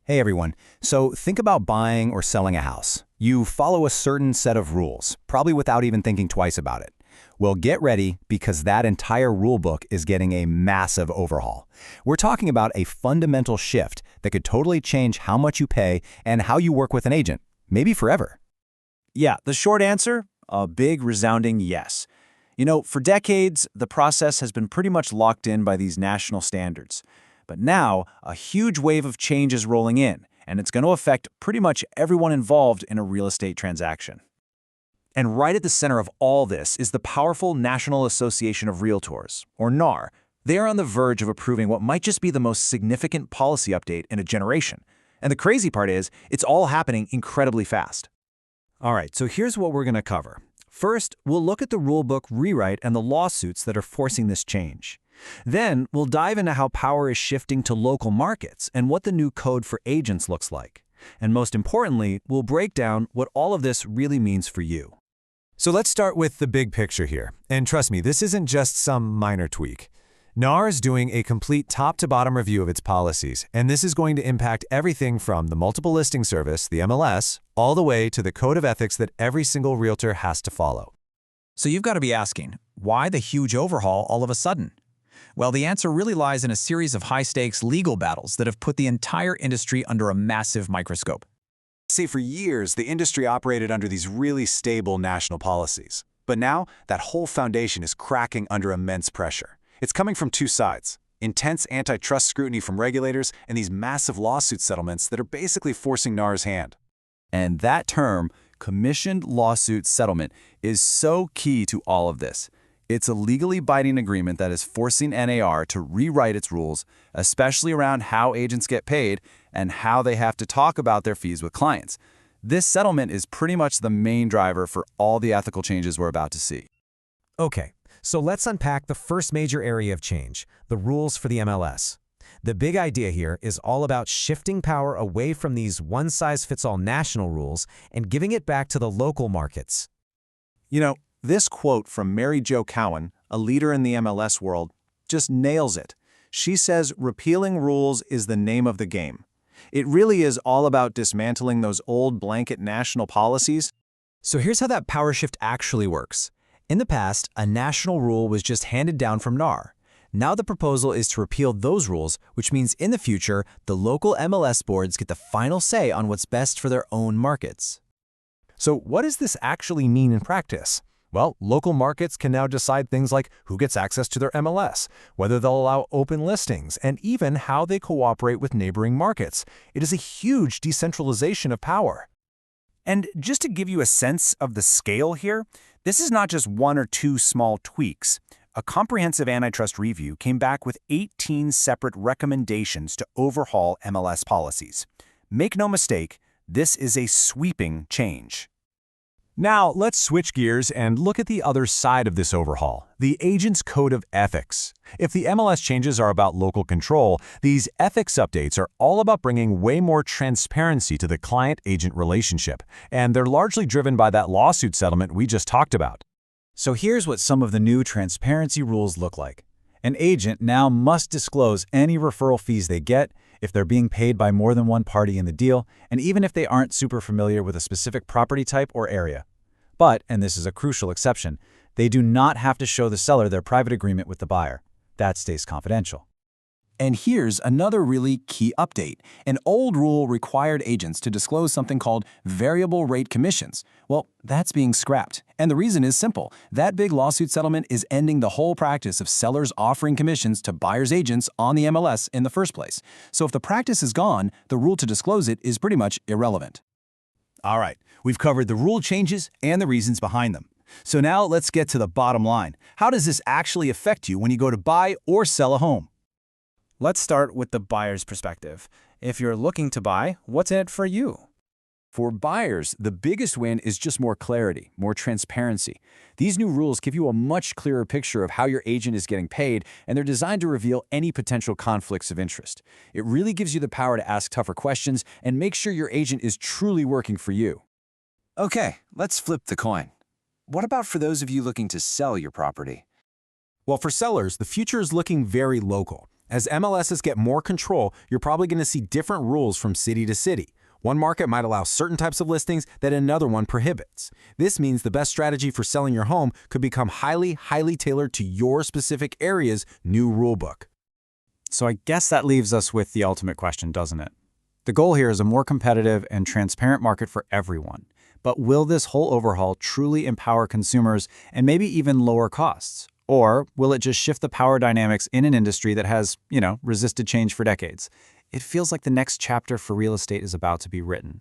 Hey everyone. So think about buying or selling a house. You follow a certain set of rules, probably without even thinking twice about it. Well, get ready because that entire rule book is getting a massive overhaul. We're talking about a fundamental shift that could totally change how much you pay and how you work with an agent, maybe forever. Yeah, the short answer, a big resounding yes. For decades, the process has been pretty much locked in by these national standards. But now, a huge wave of change is rolling in, and it's going to affect pretty much everyone involved in a real estate transaction. And right at the center of all this is the powerful National Association of Realtors, or NAR. They are on the verge of approving what might just be the most significant policy update in a generation. And the crazy part is, it's all happening incredibly fast. All right, so here's what we're going to cover. First, we'll look at the rulebook rewrite and the lawsuits that are forcing this change. Then, we'll dive into how power is shifting to local markets and what the new code for agents looks like. And most importantly, we'll break down what all of this really means for you. So let's start with the big picture here. And trust me, this isn't just some minor tweak. NAR is doing a complete top-to-bottom review of its policies, and this is going to impact everything from the multiple listing service, the MLS, all the way to the code of ethics that every single realtor has to follow. So you've got to be asking, why the huge overhaul all of a sudden? Well, the answer really lies in a series of high-stakes legal battles that have put the entire industry under a massive microscope. See, for years, the industry operated under these really stable national policies. But now, that whole foundation is cracking under immense pressure. It's coming from two sides: intense antitrust scrutiny from regulators and these massive lawsuit settlements that are basically forcing NAR's hand. And that term, commissioned lawsuit settlement, is so key to all of this. It's a legally binding agreement that is forcing NAR to rewrite its rules, especially around how agents get paid and how they have to talk about their fees with clients. This settlement is pretty much the main driver for all the ethical changes we're about to see. Okay, so let's unpack the first major area of change, the rules for the MLS. The big idea here is all about shifting power away from these one-size-fits-all national rules and giving it back to the local markets. This quote from Mary Jo Cowan, a leader in the MLS world, just nails it. She says repealing rules is the name of the game. It really is all about dismantling those old blanket national policies. So here's how that power shift actually works. In the past, a national rule was just handed down from NAR. Now the proposal is to repeal those rules, which means in the future, the local MLS boards get the final say on what's best for their own markets. So what does this actually mean in practice? Well, local markets can now decide things like who gets access to their MLS, whether they'll allow open listings, and even how they cooperate with neighboring markets. It is a huge decentralization of power. And just to give you a sense of the scale here, this is not just one or two small tweaks. A comprehensive antitrust review came back with 18 separate recommendations to overhaul MLS policies. Make no mistake, this is a sweeping change. Now, let's switch gears and look at the other side of this overhaul, the agent's code of ethics. If the MLS changes are about local control, these ethics updates are all about bringing way more transparency to the client-agent relationship, and they're largely driven by that lawsuit settlement we just talked about. So here's what some of the new transparency rules look like. An agent now must disclose any referral fees they get, if they're being paid by more than one party in the deal, and even if they aren't super familiar with a specific property type or area. But, and this is a crucial exception, they do not have to show the seller their private agreement with the buyer. That stays confidential. And here's another really key update. An old rule required agents to disclose something called variable rate commissions. Well, that's being scrapped. And the reason is simple. That big lawsuit settlement is ending the whole practice of sellers offering commissions to buyers' agents on the MLS in the first place. So if the practice is gone, the rule to disclose it is pretty much irrelevant. All right, we've covered the rule changes and the reasons behind them. So now let's get to the bottom line. How does this actually affect you when you go to buy or sell a home? Let's start with the buyer's perspective. If you're looking to buy, what's in it for you? For buyers, the biggest win is just more clarity, more transparency. These new rules give you a much clearer picture of how your agent is getting paid, and they're designed to reveal any potential conflicts of interest. It really gives you the power to ask tougher questions and make sure your agent is truly working for you. Okay, let's flip the coin. What about for those of you looking to sell your property? Well, for sellers, the future is looking very local. As MLSs get more control, you're probably going to see different rules from city to city. One market might allow certain types of listings that another one prohibits. This means the best strategy for selling your home could become highly tailored to your specific area's new rulebook. So I guess that leaves us with the ultimate question, doesn't it? The goal here is a more competitive and transparent market for everyone. But will this whole overhaul truly empower consumers and maybe even lower costs? Or will it just shift the power dynamics in an industry that has, resisted change for decades? It feels like the next chapter for real estate is about to be written.